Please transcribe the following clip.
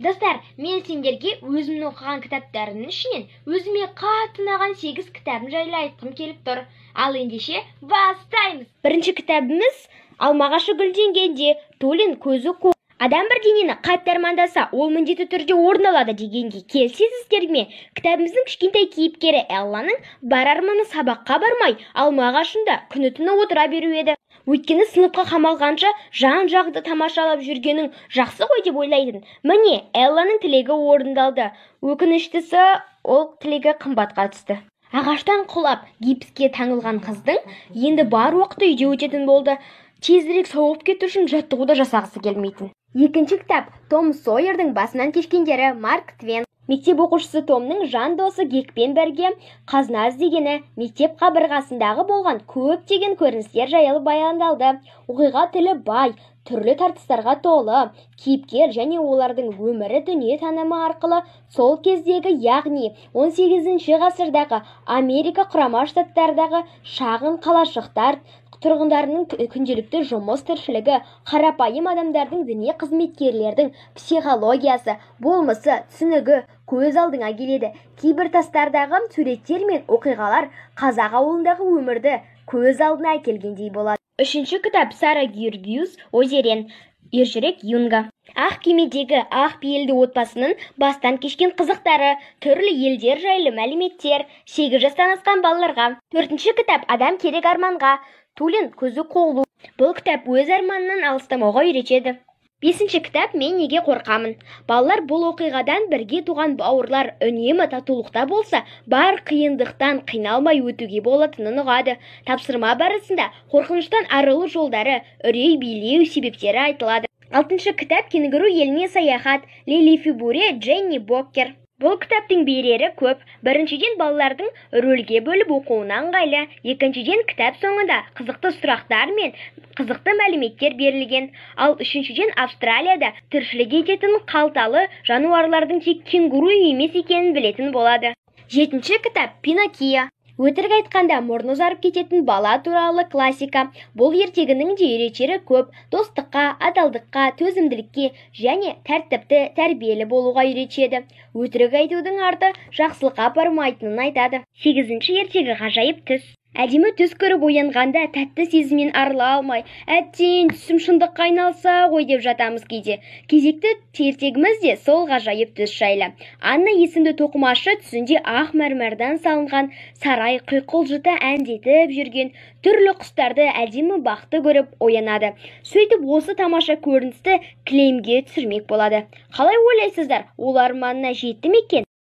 Достар, мен сендерге өзімнің оқыған кітаптарымның ішінен өзіме қатты ұнаған 8 кітабым жайлы айтқым келіп тұр. Ал ендеше бастаймыз. Бірінші кітабымыз «Алмағашы гүлденгенде Тулин көзі қу». Адам бір денені қатты армандаса, ол міндетті түрде орын алады дегенге келісесіздер ме? Кітабымыздың кішкентай кейіпкері Элланың бар арманы сабаққа бармай, алма ағашында күні-түні отыра беру еді. Өйткені сыныпқа қамалғанша жан-жағды тамашалап жүргенің жақсы ғой деп ойлайтын. Міне, Элланың тілегі орындалды. Өкініштісі, ол тілегі қымбатқа түсті. Ағаштан құлап, гипске таңылған қыздың енді бар уақыты үйде өтетін болды. Тезірек сауығып кету үшін жаттығуды жасағысы келмейтін. Екінші кітап Том Сойердің басынан кешкендері Марк Твен. Мектеп оқушысы Томның жан досы Гекпен бірге қазына іздегені, мектеп қабырғасындағы болған көптеген көріністер жайлы баяндалды. Оқиға тілі бай, түрлі тартыстарға толы, кейіпкер және олардың өмірі дүние танымы арқылы сол кездегі, яғни 18 ғасырдағы Америка құрама штаттардағы шағын қалашықтар тұрғындарының күнделікті жұмыс тіршілігі, қарапайым адамдардың, діни қызметкерлердің психологиясы, болмысы, түсінігі көз алдыңа келеді. Кейбір тастардағы суреттер мен оқиғалар қазақ ауылындағы өмірді көз алдына әкелгендей болады. Үшінші кітап Сара Гюргиус Озерен, ержүрек Юнга. Ақ кемедегі ақ пейілді отбасының бастан кешкен қызықтары, түрлі елдер жайлы мәліметтер, 8 жастан асқан балаларға. Төртінші кітап Адам керек арманға, Тулин көзі қоғлу. Бұл кітап өз арманынан алыстамауға үйретеді. Бесінші кітап Мен неге қорқамын. Балалар бұл оқиғадан бірге туған бауырлар үнемі татулықта болса, бар қиындықтан қиналмай өтуге болатынын ұғады. Тапсырма барысында қорқыныштан арылу жолдары, үрей билеу себептері айтылады. Алтыншы кітап Кенгуру еліне саяхат, Лили Фибуре, Дженни Боккер. Бұл кітаптың берері көп. Біріншіден, балалардың рөлге бөліп оқуына ыңғайлы. Екіншіден, кітап соңында қызықты сұрақтар мен қызықты мәліметтер берілген. Ал үшіншіден, Австралияда тіршілік ететін қалталы жануарлардың тек кенгуру емес екенін білетін болады. Жетінші кітап Пиноккио. Өтірік айтқанда мұрны ұзарып кететін бала туралы классика. Бұл ертегінің де ерекшелері көп. Достыққа, адалдыққа, төзімділікке және тәртіпті, тәрбиелі болуға үйретеді. Өтірік айтудың арты жақсылыққа апармайтынын айтады. 8-ші ертегі ғажайып түс. Әдемі түс көріп оянғанда тәтті сезіммен арыла алмай, әттең түсім шындыққа айналса ғой деп жатамыз кейде. Кезекті ертегіміз де сол ғажайып түс жайлы. Анна есімді тоқымашы түсінде ақ мәрмәрдан салынған сарай құйқылжыта әндетіп жүрген түрлі құстарды әдемі бақты көріп оянады. Сөйтіп осы тамаша көріністі кілемге түсірмек болады. Қалай ойлайсыздар, ол арманына жетті ме екен?